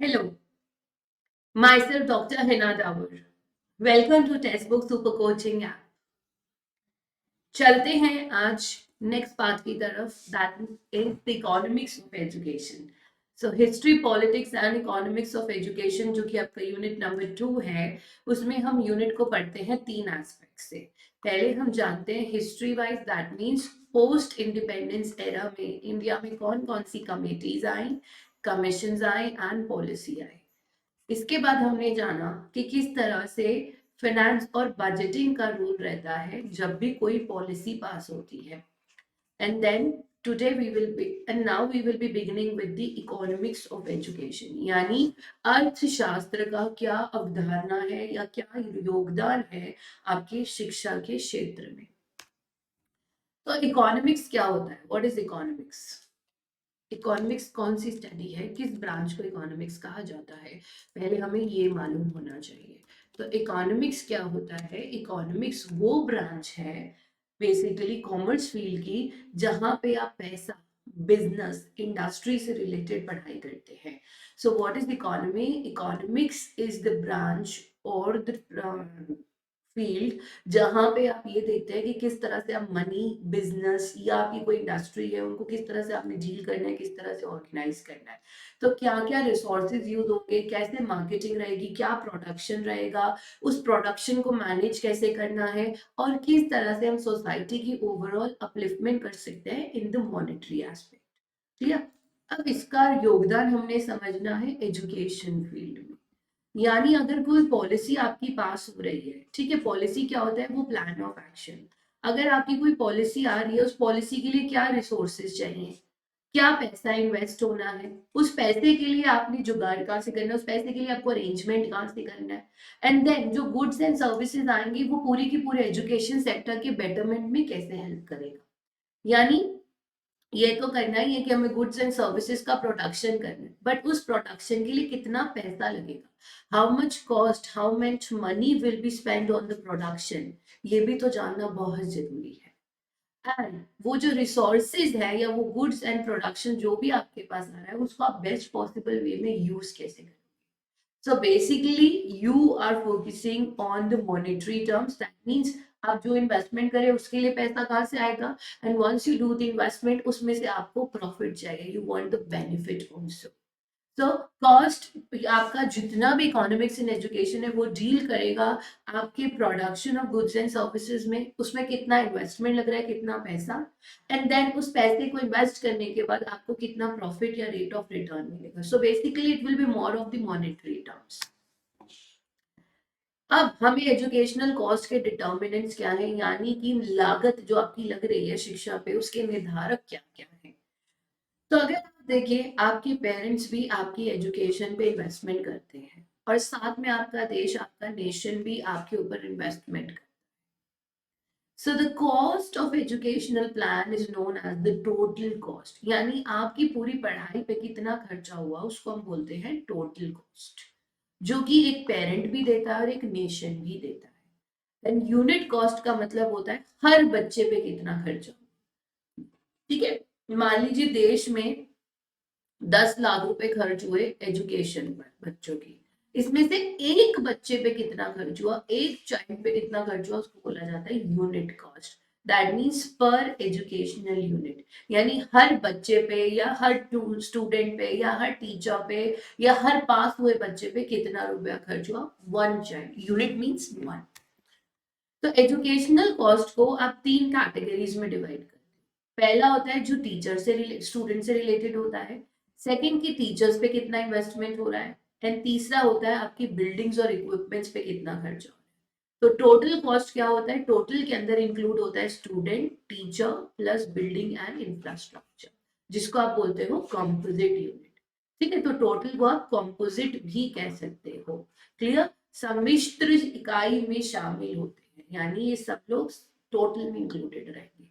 Hello, myself Dr. Hina Dawar. Welcome to Textbook Super Coaching app. चलते हैं आज next part की तरफ that is the economics of education. So history politics and economics of education जो कि आपका unit number 2 है, उसमें हम यूनिट को पढ़ते हैं तीन एस्पेक्ट से. पहले हम जानते हैं history wise, that means post independence era में इंडिया में कौन कौन सी कमेटीज आई, कमीशन आई एंड पॉलिसी आई. इसके बाद हमने जाना कि किस तरह से फाइनेंस और बजटिंग का रूल रहता है जब भी कोई पॉलिसी पास होती है. And then today we will be and now we will be beginning with the economics of education, यानी अर्थशास्त्र का क्या अवधारणा है या क्या योगदान है आपकी शिक्षा के क्षेत्र में. तो इकोनॉमिक्स क्या होता है? What is economics? इकोनॉमिक्स कौन सी स्टडी है, किस ब्रांच को इकोनॉमिक्स कहा जाता है, पहले हमें ये मालूम होना चाहिए. तो इकोनॉमिक्स क्या होता है? इकोनॉमिक्स वो ब्रांच है बेसिकली कॉमर्स फील्ड की जहां पे आप पैसा, बिजनेस, इंडस्ट्री से रिलेटेड पढ़ाई करते हैं. So what is economy? Economics is the branch और द फील्ड जहां पे आप ये देखते हैं कि किस तरह से आप मनी, बिजनेस या आपकी कोई इंडस्ट्री है उनको किस तरह से आपने डील करना है, किस तरह से ऑर्गेनाइज करना है. तो क्या क्या रिसोर्सेज यूज होंगे, कैसे मार्केटिंग रहेगी, क्या प्रोडक्शन रहेगा, उस प्रोडक्शन को मैनेज कैसे करना है और किस तरह से हम सोसाइटी की ओवरऑल अपलिफ्टमेंट कर सकते हैं इन द मॉनेटरी एस्पेक्ट. ठीक है. अब इसका योगदान हमने समझना है एजुकेशन फील्ड में. यानी अगर कोई पॉलिसी आपकी पास हो रही है, ठीक है, पॉलिसी क्या होता है? वो प्लान ऑफ एक्शन. अगर आपकी कोई पॉलिसी आ रही है, उस पॉलिसी के लिए क्या रिसोर्सेज चाहिए, क्या पैसा इन्वेस्ट होना है, उस पैसे के लिए आपने जुगाड़ कहाँ से करना है, उस पैसे के लिए आपको अरेंजमेंट कहाँ से करना है, एंड देन जो गुड्स एंड सर्विसेज आएंगी वो पूरी की पूरे एजुकेशन सेक्टर के बेटरमेंट में कैसे हेल्प करेगा. यानी ये तो करना ही है कि हमें गुड्स एंड सर्विसेज का प्रोडक्शन करना है, बट उस प्रोडक्शन के लिए कितना पैसा लगेगा, how much cost, how much money will be spend on the production, ये भी तो जानना बहुत जरूरी है. एंड वो जो रिसोर्सेज है या वो गुड्स एंड प्रोडक्शन जो भी आपके पास आ रहा है उसको आप बेस्ट पॉसिबल वे में यूज कैसे करें. So basically you are focusing on the monetary terms. That means आप जो इन्वेस्टमेंट करें उसके लिए पैसा कहाँ से आएगा, and once you do the investment उसमें से आपको प्रॉफिट जाएगा. You want the benefit also. So cost आपका जितना भी इकोनॉमिक्स इन एजुकेशन है वो डील करेगा आपके production of goods and services में, उसमें कितना इन्वेस्टमेंट लग रहा है, कितना पैसा, एंड देन उस पैसे को इन्वेस्ट करने के बाद आपको कितना प्रॉफिट या रेट ऑफ रिटर्न मिलेगा. So basically it will be more of the monetary terms. अब हमें एजुकेशनल कॉस्ट के डिटर्मिनेंट्स क्या है, यानी कि लागत जो आपकी लग रही है शिक्षा पे उसके निर्धारक क्या क्या है. तो अगर आप देखिए आपके पेरेंट्स भी आपकी एजुकेशन पे इन्वेस्टमेंट करते हैं और साथ में आपका देश, आपका नेशन भी आपके ऊपर इन्वेस्टमेंट करता है. So the cost of educational plan is known as the total cost, यानी आपकी पूरी पढ़ाई पे कितना खर्चा हुआ उसको हम बोलते हैं टोटल कॉस्ट, जो कि एक पेरेंट भी देता है और एक नेशन भी देता है. एंड यूनिट कॉस्ट का मतलब होता है हर बच्चे पे कितना खर्चा. ठीक है, मान लीजिए देश में 10 लाख रुपए खर्च हुए एजुकेशन पर बच्चों की, इसमें से एक बच्चे पे कितना खर्च हुआ, एक चाइल्ड पे कितना खर्च हुआ, उसको बोला जाता है यूनिट कॉस्ट. दैट मीन्स पर एजुकेशनल यूनिट, यानी हर बच्चे पे या हर स्टूडेंट पे या हर टीचर पे या हर पास हुए बच्चे पे कितना रुपया खर्च हुआ. One child, unit means one. तो एजुकेशनल कॉस्ट को आप तीन कैटेगरीज में डिवाइड करते हैं. पहला होता है जो टीचर से स्टूडेंट से रिलेटेड होता है. सेकंड की टीचर्स पे कितना इन्वेस्टमेंट हो रहा है. एंड तीसरा होता है आपकी बिल्डिंग्स और इक्विपमेंट्स पे कितना खर्चा हो रहा है. तो टोटल कॉस्ट क्या होता है? टोटल के अंदर इंक्लूड होता है student, teacher plus building and infrastructure, जिसको आप बोलते हो कंपोजिट यूनिट. ठीक है, तो टोटल को आप कंपोजिट भी कह सकते हो. क्लियर? सम्मिश्र इकाई में शामिल होते हैं, यानी ये सब लोग टोटल में इंक्लूडेड रहेंगे.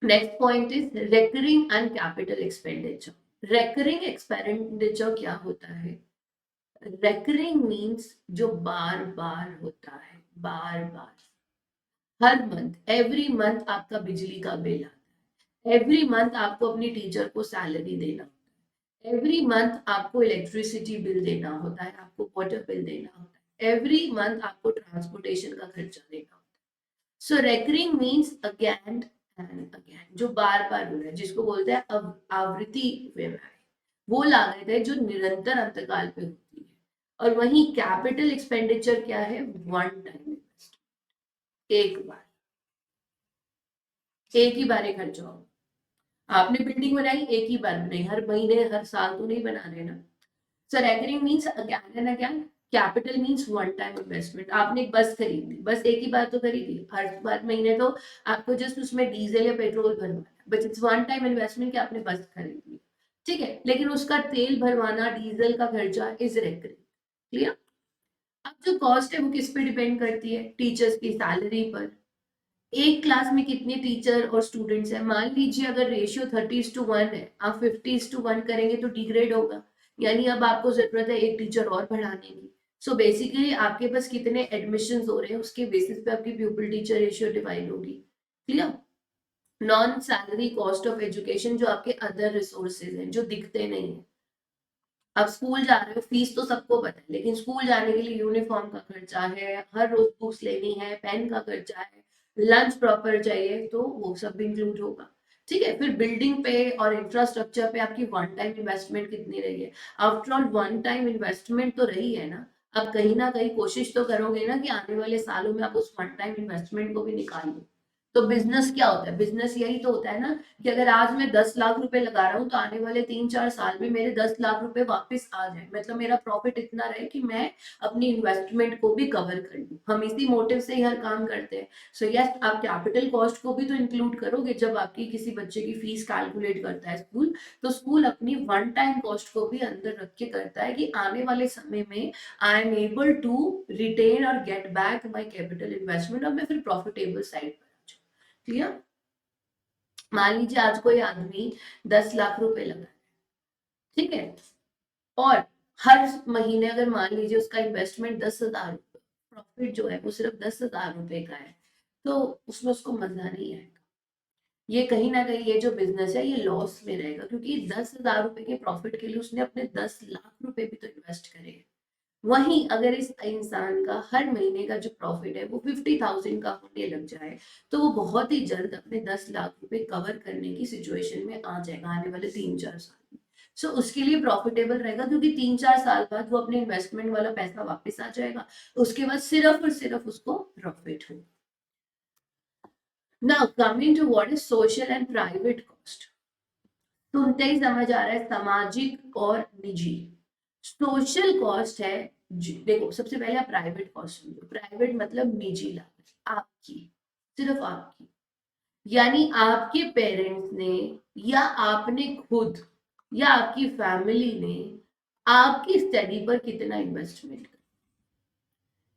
Next point is recurring and capital expenditure. Recurring expenditure क्या होता है? रेकरिंग मीन्स जो बार बार होता है, बार बार, हर मंथ, एवरी मंथ आपका बिजली का बिल आता है, एवरी मंथ आपको अपनी टीचर को सैलरी देना, एवरी मंथ आपको इलेक्ट्रिसिटी बिल देना होता है, आपको वाटर बिल देना होता है, एवरी मंथ आपको ट्रांसपोर्टेशन का खर्चा देना होता है। So recurring means again and again, जो बार बार हो रहा है, जिसको बोलते हैं आवृत्ति व्यय, वो लागत है जो निरंतर अंतराल पे होती है। और वही कैपिटल एक्सपेंडिचर क्या है, वन टाइम इन्वेस्टमेंट, एक बार, एक ही बार खर्चा हो। आपने बिल्डिंग बनाई, एक ही बार बनाई, हर महीने हर साल तो नहीं बना रहे ना। So recurring means again and again, capital means one time investment. आपने एक बस खरीदी, बस एक ही बार तो खरीदी, हर बार महीने तो आपको जस्ट उसमें डीजल या पेट्रोल भरवाना, but it's one time investment कि आपने बस खरीदी, ठीक है, लेकिन उसका तेल भरवाना, डीजल का खर्चा इज रेकरिंग। क्लियर? अब जो कॉस्ट है वो किस पे डिपेंड करती है, टीचर्स की सैलरी पर। एक क्लास में कितने टीचर और स्टूडेंट्स हैं, मान लीजिए अगर रेशियो 30:1 है, आप 50:1 करेंगे तो डिग्रेड होगा, यानी अब आपको जरूरत है एक टीचर और बढ़ाने की। सो बेसिकली आपके पास कितने एडमिशन हो रहे हैं उसके बेसिस पे आपकी प्यूपिल टीचर रेशियो डिवाइड होगी। Clear? Non salary cost of education, जो आपके अदर रिसोर्सेज हैं जो दिखते नहीं है। अब स्कूल जा रहे हो, फीस तो सबको पता है, लेकिन स्कूल जाने के लिए यूनिफॉर्म का खर्चा है, हर रोज बुक्स लेनी है, पेन का खर्चा है, लंच प्रॉपर चाहिए, तो वो सब इंक्लूड होगा। ठीक है, फिर बिल्डिंग पे और इंफ्रास्ट्रक्चर पे आपकी वन टाइम इन्वेस्टमेंट कितनी रही है। After all one time investment तो रही है ना, अब कहीं ना कहीं कोशिश तो करोगे ना कि आने वाले सालों में आप उस वन टाइम इन्वेस्टमेंट को भी निकाल लो। तो बिजनेस क्या होता है, बिजनेस यही तो होता है ना, कि अगर आज मैं 10 लाख रुपए लगा रहा हूँ तो आने वाले 3-4 साल में मेरे 10 लाख रुपए वापस आ जाए, मतलब मेरा प्रॉफिट इतना रहे कि मैं अपनी इन्वेस्टमेंट को भी कवर कर लूँ। हम इसी मोटिव से ही हर काम करते हैं। सो यस, आप कैपिटल कॉस्ट को भी तो इंक्लूड करोगे जब आपकी किसी बच्चे की फीस कैलकुलेट करता है स्कूल, तो स्कूल अपनी वन टाइम कॉस्ट को भी अंदर रख के करता है कि आने वाले समय में I am able to retain और get back my capital investment, और मैं फिर प्रॉफिटेबल साइड पर। क्लियर? मान लीजिए आज कोई आदमी 10 लाख रुपए लगा, ठीक है, और हर महीने अगर मान लीजिए उसका इन्वेस्टमेंट 10,000 रुपए, प्रॉफिट जो है वो सिर्फ 10,000 रुपए का है, तो उसमें उसको मजा नहीं आएगा। ये कहीं ना कहीं ये जो बिजनेस है ये लॉस में रहेगा, क्योंकि 10,000 रुपए के प्रॉफिट के लिए उसने अपने 10 लाख रुपए भी तो इन्वेस्ट करे हैं। वहीं अगर इस इंसान का हर महीने का जो प्रॉफिट है वो 50,000 का होने लग जाए, तो वो बहुत ही जल्द अपने 10 लाख रुपए कवर करने की सिचुएशन में आ जाएगा आने वाले 3-4 साल में। सो उसके लिए प्रॉफिटेबल रहेगा, क्योंकि 3-4 साल बाद वो अपने इन्वेस्टमेंट वाला पैसा वापस आ जाएगा, उसके बाद सिर्फ और सिर्फ उसको प्रॉफिट होगा। Now coming to what is social and private cost. सुनते ही समझ आ रहा है सामाजिक और निजी। सोशल कॉस्ट है, देखो सबसे पहले आप प्राइवेट कॉस्ट समझो। प्राइवेट मतलब निजी लागत, आपकी, सिर्फ आपकी, यानी आपके पेरेंट्स ने या आपने खुद या आपकी फैमिली ने आपकी स्टडी पर कितना इन्वेस्टमेंट किया।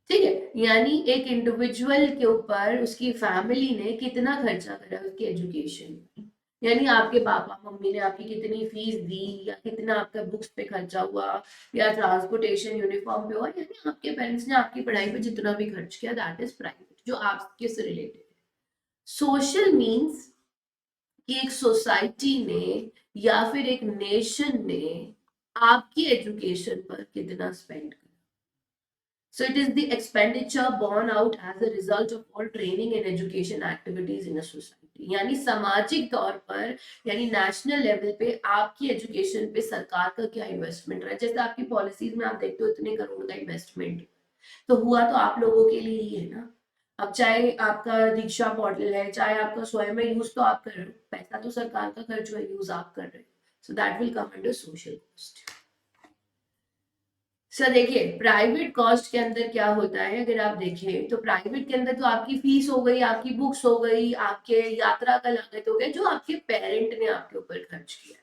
ठीक है, यानी एक इंडिविजुअल के ऊपर उसकी फैमिली ने कितना खर्चा करा उसकी एजुकेशन में, यानी आपके पापा मम्मी ने आपकी कितनी फीस दी, या कितना आपका बुक्स पे खर्चा हुआ, या ट्रांसपोर्टेशन यूनिफॉर्म पे हुआ, यानी आपके पेरेंट्स ने आपकी पढ़ाई पे जितना भी खर्च किया, दैट इज प्राइवेट, जो आपके से रिलेटेड है। सोशल मीन्स कि एक सोसाइटी ने या फिर एक नेशन ने आपकी एजुकेशन पर कितना spend. So it is the expenditure borne out as a result of all training and education activities in a society. यानी सामाजिक तौर पर, यानी नेशनल लेवल पे आपकी एजुकेशन पे सरकार का क्या इन्वेस्टमेंट रहा है। जैसे आपकी पॉलिसीज में आप देखते हो इतने करोड़ का इन्वेस्टमेंट, तो हुआ तो आप लोगों के लिए ही है ना। अब चाहे आपका दीक्षा पोर्टल है, चाहे आपका स्वयं है, यूज तो आप कर रहे हो, पैसा तो सरकार का खर्च हुआ, यूज आप कर रहे हो। So that will come under social cost. Sir देखिए, प्राइवेट कॉस्ट के अंदर क्या होता है, अगर आप देखें तो प्राइवेट के अंदर तो आपकी फीस हो गई, आपकी बुक्स हो गई, आपके यात्रा का लागत हो गया, जो आपके पेरेंट ने आपके ऊपर खर्च किया।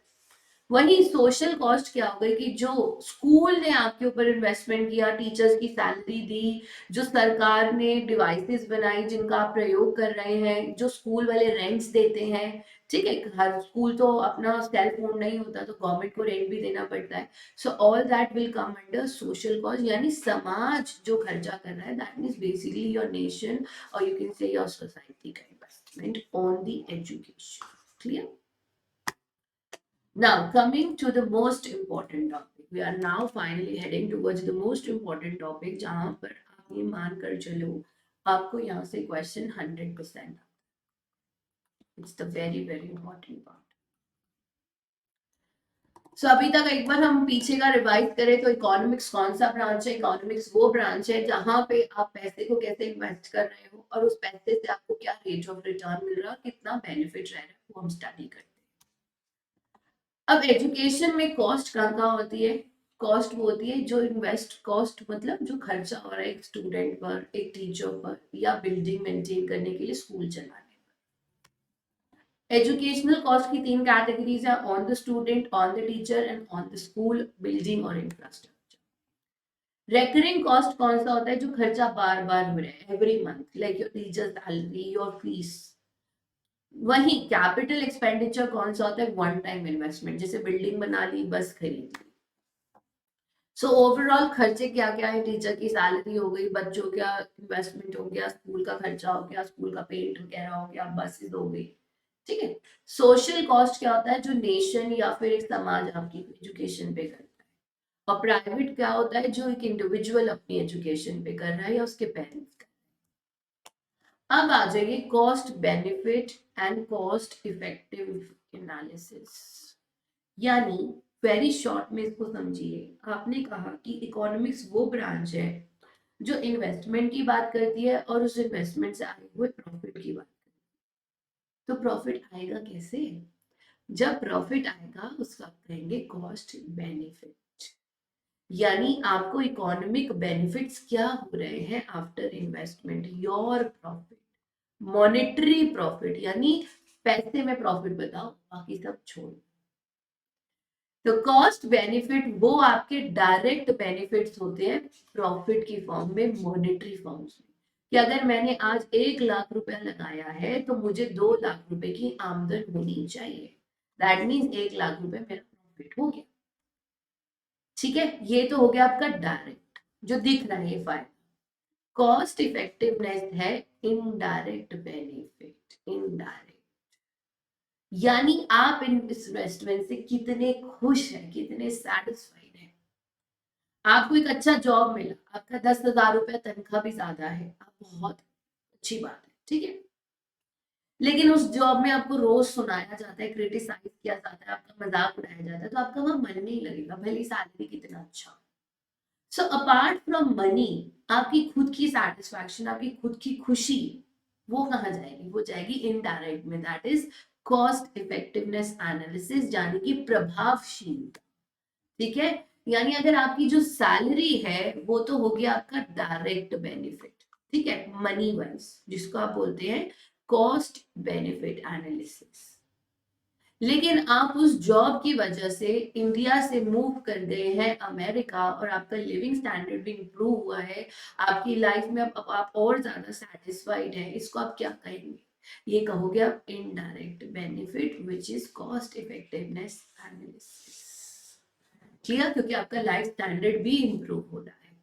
वही सोशल कॉस्ट क्या हो गई कि जो स्कूल ने आपके ऊपर इन्वेस्टमेंट किया, टीचर्स की सैलरी दी, जो सरकार ने डिवाइसेस बनाई जिनका आप प्रयोग कर रहे हैं, जो स्कूल वाले रेंट्स देते हैं। ठीक है, हर स्कूल तो अपना सेल फोन नहीं होता, तो गवर्नमेंट को रेंट भी देना पड़ता है। So all that will come under social cost, यानी समाज जो खर्चा कर रहा है, that means basically your nation, और you can say your society का investment on the education. Clear? Now, coming to the most important topic, we are now finally heading towards the most important topic, जहां पर आप ये मान कर चलो आपको यहाँ से question 100%। It's the very very important part. So अभी तक एक बार हम पीछे का रिवाइज करें तो इकोनॉमिक्स कौन सा ब्रांच है? इकोनॉमिक्स वो ब्रांच है जहां पे आप पैसे को कैसे इन्वेस्ट कर रहे हो और उस पैसे से आपको क्या रेट ऑफ रिटर्न मिल रहा है, कितना बेनिफिट रह रहा है, वो हम स्टडी करते हैं। अब एजुकेशन में कॉस्ट कहाँ कहाँ होती है? कॉस्ट वो होती है जो इन्वेस्ट, कॉस्ट मतलब जो खर्चा हो रहा है एक स्टूडेंट पर, एक टीचर पर, या बिल्डिंग मेंटेन करने के लिए, स्कूल चलाने। एजुकेशनल कॉस्ट की 3 कैटेगरीज है, on the student, on the teacher and on the school building और इंफ्रास्ट्रक्चर। रेकरिंग कॉस्ट कौन सा होता है? जो खर्चा बार बार हो रहा है, every month, like your teacher salary, your fees. वही कैपिटल एक्सपेंडिचर कौन सा होता है? वन टाइम इन्वेस्टमेंट, जैसे बिल्डिंग बना ली, बस खरीद ली। सो ओवरऑल खर्चे क्या क्या है? टीचर की सैलरी हो गई, बच्चों का इन्वेस्टमेंट हो गया, स्कूल का खर्चा हो गया, स्कूल का पेंट वगैरह हो गया, बसेस हो गई, ठीक है। सोशल कॉस्ट क्या होता है? जो नेशन या फिर एक समाज आपकी एजुकेशन पे करता है। और प्राइवेट क्या होता है? जो एक इंडिविजुअल अपनी एजुकेशन पे कर रहा है या उसके पेरेंट्स का। अब आ जाइए cost benefit and cost effective analysis. यानी वेरी शॉर्ट में इसको समझिए। आपने कहा कि इकोनॉमिक्स वो ब्रांच है जो इन्वेस्टमेंट की बात करती है और उस इन्वेस्टमेंट से आए हुए प्रॉफिट की बात करती है। तो प्रॉफिट आएगा कैसे? जब प्रॉफिट आएगा उसको आप कहेंगे कॉस्ट बेनिफिट। यानी आपको इकोनॉमिक बेनिफिट्स क्या हो रहे हैं after investment, your profit, monetary profit, यानी पैसे में प्रॉफिट बताओ, बाकी सब छोड़ो। तो कॉस्ट बेनिफिट वो आपके डायरेक्ट बेनिफिट्स होते हैं प्रॉफिट की फॉर्म में, मॉनेटरी फॉर्म्स में। कि अगर मैंने आज 1 लाख रुपया लगाया है तो मुझे 2 लाख रुपए की आमदन होनी चाहिए। दैट मीन्स 1 लाख रुपए मेरा प्रॉफिट हो गया। ठीक है, ये तो हो गया आपका डायरेक्ट जो दिख रहा है फायदा। कॉस्ट इफेक्टिवनेस है इनडायरेक्ट बेनिफिट, इनडायरेक्ट। यानी आप इन्वेस्टमेंट से कितने खुश हैं, कितने सेटिस्फाइड हैं। आपको एक अच्छा जॉब मिला, आपका 10,000 रुपया तनख्वाह भी ज्यादा है, आप बहुत अच्छी बात है, ठीक है। लेकिन उस जॉब में आपको रोज सुनाया जाता है, क्रिटिसाइज किया जाता है, आपका मजाक उड़ाया जाता है, तो आपका वहां मन नहीं लगेगा, भले सैलरी कितना अच्छा। सो अपार्ट फ्रॉम मनी, आपकी खुद की सेटिस्फैक्शन, आपकी खुद की खुशी, वो कहाँ जाएगी? वो जाएगी इनडायरेक्ट में, that is cost effectiveness analysis, यानी कि प्रभावशीलता। ठीक है, यानी अगर आपकी जो सैलरी है वो तो हो गया आपका डायरेक्ट बेनिफिट, ठीक है, मनी वाइज, जिसको आप बोलते हैं कॉस्ट बेनिफिट एनालिसिस। लेकिन आप उस जॉब की वजह से इंडिया से मूव कर गए हैं अमेरिका और आपका लिविंग स्टैंडर्ड भी इंप्रूव हुआ है, आपकी लाइफ में अब आप और ज्यादा सेटिस्फाइड है, इसको आप क्या कहेंगे? ये कहोगे आप indirect benefit which is cost effectiveness analysis. Clear? क्योंकि आपका लाइफ स्टैंडर्ड भी इंप्रूव हो रहा है।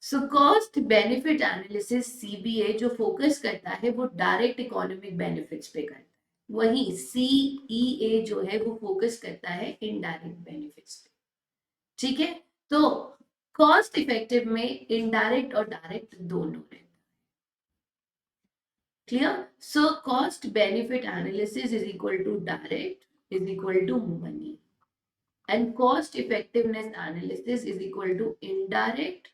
सो कॉस्ट बेनिफिट एनालिसिस सीबीए जो फोकस करता है वो डायरेक्ट इकोनॉमिक बेनिफिट्स पे करता है, वहीं सीईए जो है वो फोकस करता है इनडायरेक्ट बेनिफिट्स पे। ठीक है, तो कॉस्ट इफेक्टिव में इनडायरेक्ट और डायरेक्ट दोनों है। Clear? So cost benefit analysis is equal to direct is equal to money, and cost effectiveness analysis is equal to indirect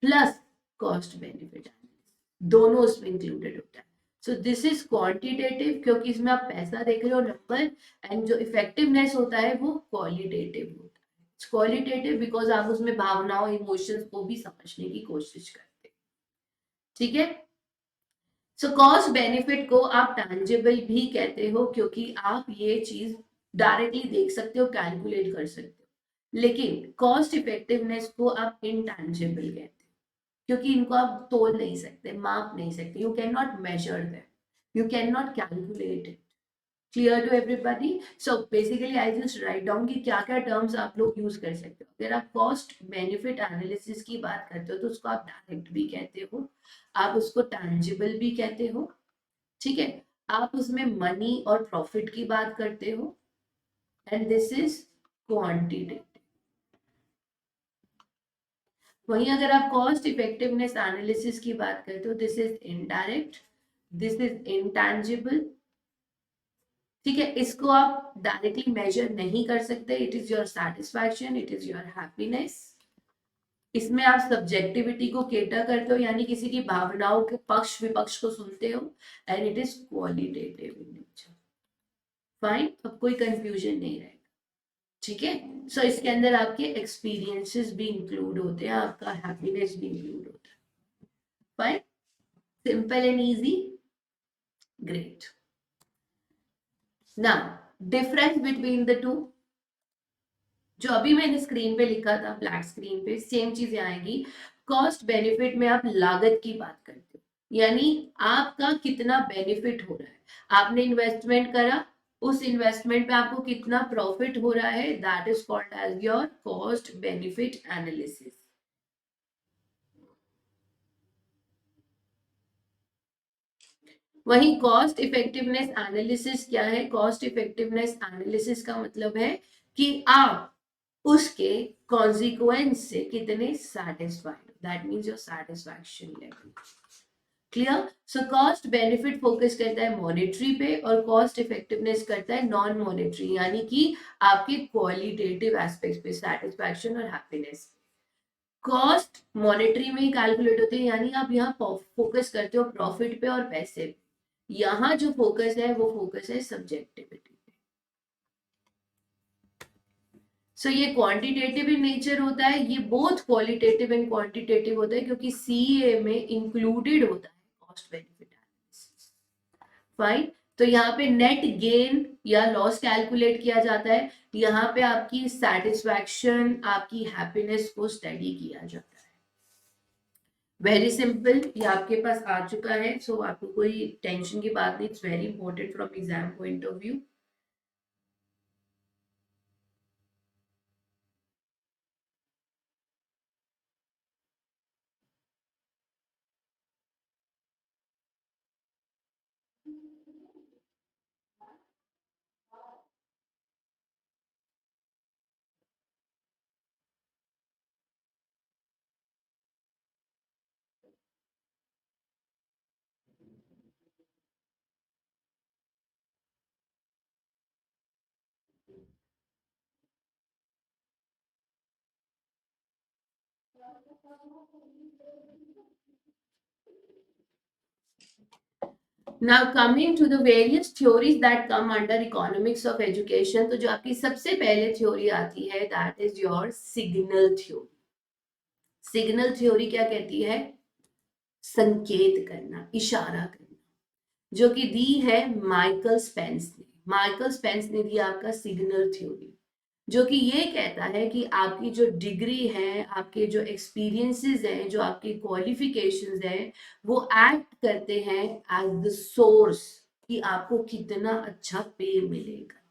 plus cost benefit analysis, दोनों उसमें इंक्लूडेड होता है। सो दिस इज क्वांटिटेटिव क्योंकि इसमें आप पैसा देख रहे हो, नंबर, एंड जो इफेक्टिवनेस होता है वो क्वालिटेटिव होता है। क्वालिटेटिव बिकॉज आप उसमें भावनाओं, इमोशंस को भी समझने की कोशिश करते हैं। ठीक है, सो कॉस्ट बेनिफिट को आप टैंजिबल भी कहते हो क्योंकि आप ये चीज डायरेक्टली देख सकते हो, कैलकुलेट कर सकते हो। लेकिन कॉस्ट इफेक्टिवनेस को आप इनटैंजिबल कहते हो क्योंकि इनको आप तोल नहीं सकते, माप नहीं सकते, you can not measure them, you can not calculate it. Clear to everybody? So basically I just write down कि क्या क्या टर्म्स आप लोग यूज कर सकते हो। अगर आप कॉस्ट बेनिफिट एनालिसिस की बात करते हो तो उसको आप डायरेक्ट भी कहते हो, आप उसको टैंजिबल भी कहते हो, ठीक है। आप उसमें मनी और प्रॉफिट की बात करते हो, एंड दिस इज क्वांटिटेटिव। वहीं अगर आप कॉस्ट इफेक्टिवनेस एनालिसिस की बात करते हो, this is indirect, this is intangible. ठीक है, इसको आप डायरेक्टली मेजर नहीं कर सकते। It is your satisfaction, it is your happiness. इसमें आप सब्जेक्टिविटी को केटर करते हो, यानी किसी की भावनाओं के पक्ष विपक्ष को सुनते हो, and it is qualitative in nature. Fine, अब कोई कंफ्यूजन नहीं रहेगा। ठीक है, सो इसके अंदर आपके एक्सपीरियंसेस भी इंक्लूड होते हैं, आपका हैप्पीनेस भी इंक्लूड होता है। Fine, simple and easy, great. Now difference between the two, जो अभी मैंने स्क्रीन पे लिखा था ब्लैक स्क्रीन पे, सेम चीजें आएगी। कॉस्ट बेनिफिट में आप लागत की बात करते हो, यानी आपका कितना बेनिफिट हो रहा है। आपने इन्वेस्टमेंट करा, उस इन्वेस्टमेंट पे आपको कितना प्रॉफिट हो रहा है, that is called as your cost benefit analysis. वही कॉस्ट इफेक्टिवनेस एनालिसिस क्या है? कॉस्ट इफेक्टिवनेस एनालिसिस का मतलब है कि आप उसके कॉन्सिक्वेंस से कितने satisfied, that means your satisfaction level. Clear? So cost benefit focus करता है मॉनेटरी पे, और कॉस्ट इफेक्टिवनेस करता है नॉन मॉनेटरी, यानी कि आपके क्वालिटेटिव एस्पेक्ट्स पे, सेटिस्फैक्शन और हैप्पीनेस। कॉस्ट मॉनेटरी में ही कैलकुलेट होते हैं, यानी आप यहाँ फोकस करते हो प्रॉफिट पे और पैसे पे। यहाँ जो फोकस है वो फोकस है सब्जेक्टिविटी। सो ये क्वांटिटेटिव इन नेचर होता है, ये बोथ क्वालिटेटिव एंड क्वांटिटेटिव होता है, क्योंकि सीए में इंक्लूडेड होता है कॉस्ट बेनिफिट एनालिसिस। फाइन, तो यहाँ पे नेट गेन या लॉस कैलकुलेट किया जाता है, यहाँ पे आपकी सेटिस्फैक्शन, आपकी हैप्पीनेस को स्टडी किया जाता है। वेरी सिंपल, ये आपके पास आ चुका है, सो आपको कोई टेंशन की बात नहीं। It's very important from exam point of view. Now coming to the various theories that come under economics of education, तो जो आपकी सबसे पहले थ्योरी आती है, that is your signal theory. Signal theory क्या कहती है? संकेत करना, इशारा करना, जो कि दी है माइकल स्पेंस ने। माइकल स्पेंस ने दी आपका सिग्नल थ्योरी, जो कि ये कहता है कि आपकी जो डिग्री है, आपके जो एक्सपीरियंसेस हैं, जो आपके क्वालिफिकेशंस हैं, वो एक्ट करते हैं एज द सोर्स कि आपको कितना अच्छा पे मिलेगा।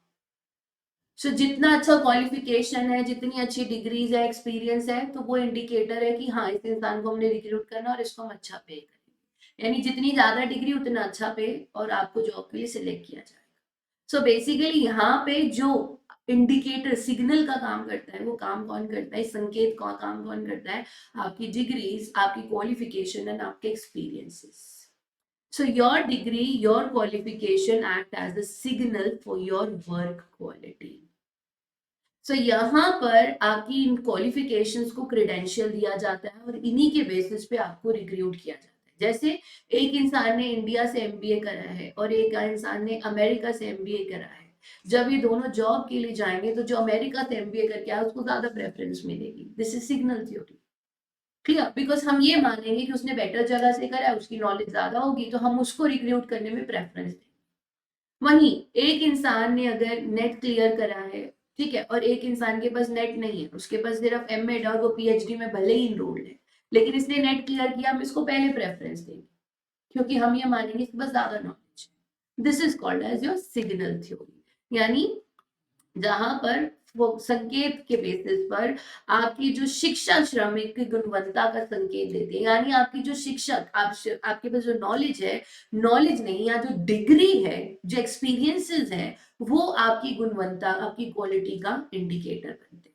सो जितना अच्छा क्वालिफिकेशन है, जितनी अच्छी डिग्रीज है, एक्सपीरियंस है, तो वो इंडिकेटर है कि हाँ, इस इंसान को हमने रिक्रूट करना और इसको हम अच्छा पे करेंगे। यानी जितनी ज्यादा डिग्री उतना अच्छा पे, और आपको जॉब के लिए सिलेक्ट किया जाएगा। सो बेसिकली यहाँ पे जो इंडिकेटर सिग्नल का काम करता है, वो काम कौन करता है? संकेत का काम कौन करता है? आपकी डिग्रीज, आपकी क्वालिफिकेशन एंड आपके experiences. So your degree, your qualification act as the signal for your work quality. So यहाँ पर आपकी इन क्वालिफिकेशंस को क्रेडेंशियल दिया जाता है, और इन्हीं के बेसिस पे आपको रिक्रूट किया जाता है। जैसे एक इंसान ने इंडिया से एमबीए करा है और एक इंसान ने अमेरिका से एमबीए करा है, जब ये दोनों जॉब के लिए जाएंगे तो जो अमेरिका से एमबीए करके आया उसको ज्यादा प्रेफरेंस मिलेगी। This is signal theory. Clear? Because हम ये मानेंगे कि उसने बेटर जगह से करा है, उसकी नॉलेज ज्यादा होगी, तो हम उसको रिक्रूट करने में प्रेफरेंस देंगे। वहीं एक इंसान ने अगर नेट क्लियर करा है, ठीक है, और एक इंसान के पास नेट नहीं है, उसके पास सिर्फ एमएड और वो पीएचडी में भले ही इनरोल्ड है, लेकिन इसने नेट क्लियर किया, हम इसको पहले प्रेफरेंस देंगे, क्योंकि हम ये मानेंगे इसके पास ज्यादा नॉलेज है। This is called as your signal theory. यानी जहां पर वो संकेत के बेसिस पर आपकी जो शिक्षा श्रमिक की गुणवत्ता का संकेत देते हैं, यानी आपकी जो शिक्षक आपके पास जो नॉलेज है, नॉलेज नहीं या जो डिग्री है, जो एक्सपीरियंसेस है, वो आपकी गुणवत्ता, आपकी क्वालिटी का इंडिकेटर बनते हैं।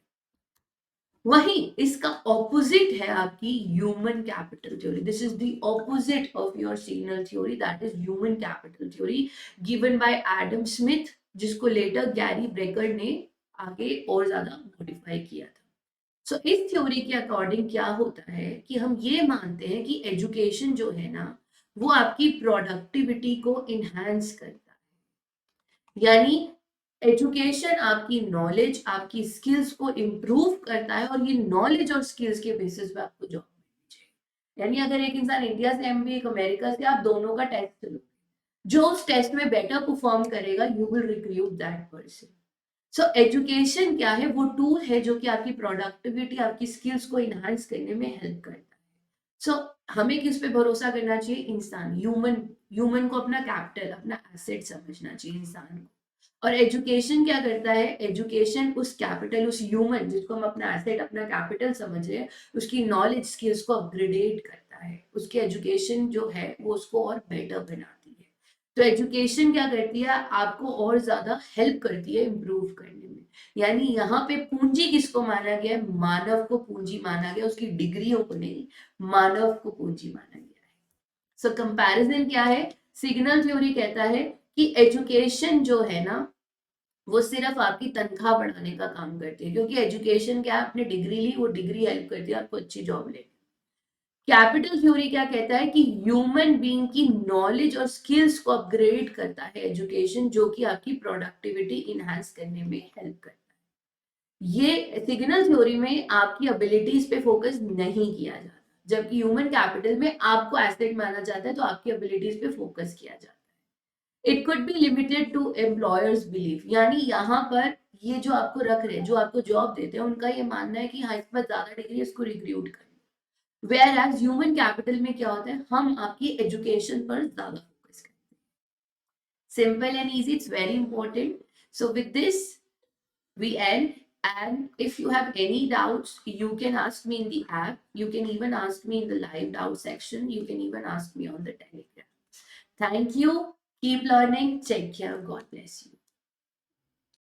वहीं इसका ऑपोजिट है आपकी human capital theory. This is the opposite of your signal theory, that is human capital theory given by Adam Smith, जिसको लेटर गैरी ब्रेकर ने आगे और ज्यादा मॉडिफाई किया था. सो इस थ्योरी के अकॉर्डिंग क्या होता है कि हम ये मानते हैं कि एजुकेशन जो है ना, वो आपकी प्रोडक्टिविटी को इनहांस करता है. यानी एजुकेशन आपकी नॉलेज, आपकी स्किल्स को इम्प्रूव करता है, और ये नॉलेज और स्किल्स के बेसिस पे आपको जॉब मिलनी चाहिए. यानी अगर एक इंसान इंडिया से एमबीए, एक अमेरिका से, आप दोनों का टेस्ट लो, जो उस टेस्ट में बेटर परफॉर्म करेगा, you will recruit that person. So education क्या है? वो टूल है जो कि आपकी प्रोडक्टिविटी, आपकी स्किल्स को इनहांस करने में हेल्प करता है. सो हमें किस पे भरोसा करना चाहिए? इंसान, ह्यूमन. ह्यूमन को अपना कैपिटल, अपना एसेट समझना चाहिए इंसान को. और एजुकेशन क्या करता है? एजुकेशन उस कैपिटल, उस ह्यूमन जिसको हम अपना एसेट, अपना कैपिटल समझ रहे हैं, उसकी नॉलेज, स्किल्स को अपग्रेडेट करता है. उसकी एजुकेशन जो है वो उसको और बेटर बनाती है. तो एजुकेशन क्या करती है? आपको और ज्यादा हेल्प करती है इम्प्रूव करने में. यानी यहाँ पे पूंजी किसको माना गया है? मानव को पूंजी माना गया, उसकी डिग्रियों को नहीं, मानव को पूंजी माना गया है. सो कंपैरिजन क्या है? सिग्नल थ्योरी कहता है कि एजुकेशन जो है ना, वो सिर्फ आपकी तनख्वाह बढ़ाने का काम करती है, क्योंकि एजुकेशन क्या है? आपने डिग्री ली, वो डिग्री हेल्प करती है आपको अच्छी जॉब लेने. कैपिटल थ्योरी क्या कहता है कि ह्यूमन बीइंग की नॉलेज और स्किल्स को अपग्रेड करता है एजुकेशन, जो कि आपकी प्रोडक्टिविटी इनहांस करने में हेल्प करता है. ये सिग्नल थ्योरी में आपकी एबिलिटीज पे फोकस नहीं किया जाता, जबकि ह्यूमन कैपिटल में आपको एसेट माना जाता है, तो आपकी एबिलिटीज पे फोकस किया जाता है. It could be limited to employers belief. यानी यहाँ पर ये जो आपको रख रहे हैं, जो आपको जॉब देते हैं, उनका ये मानना है कि हाँ, इसके पास ज्यादा डिग्री, इसको रिक्रूट करें. वेयर एज ह्यूमन कैपिटल में क्या होता है? हम आपकी एजुकेशन पर ज्यादा फोकस करते हैं. Simple and easy, it's very important. So with this we end, and if you have any doubts, you can ask me in the app, you can even ask me in the live doubt section, you can even ask me on the Telegram. Thank you. Keep learning. Take care. God bless you.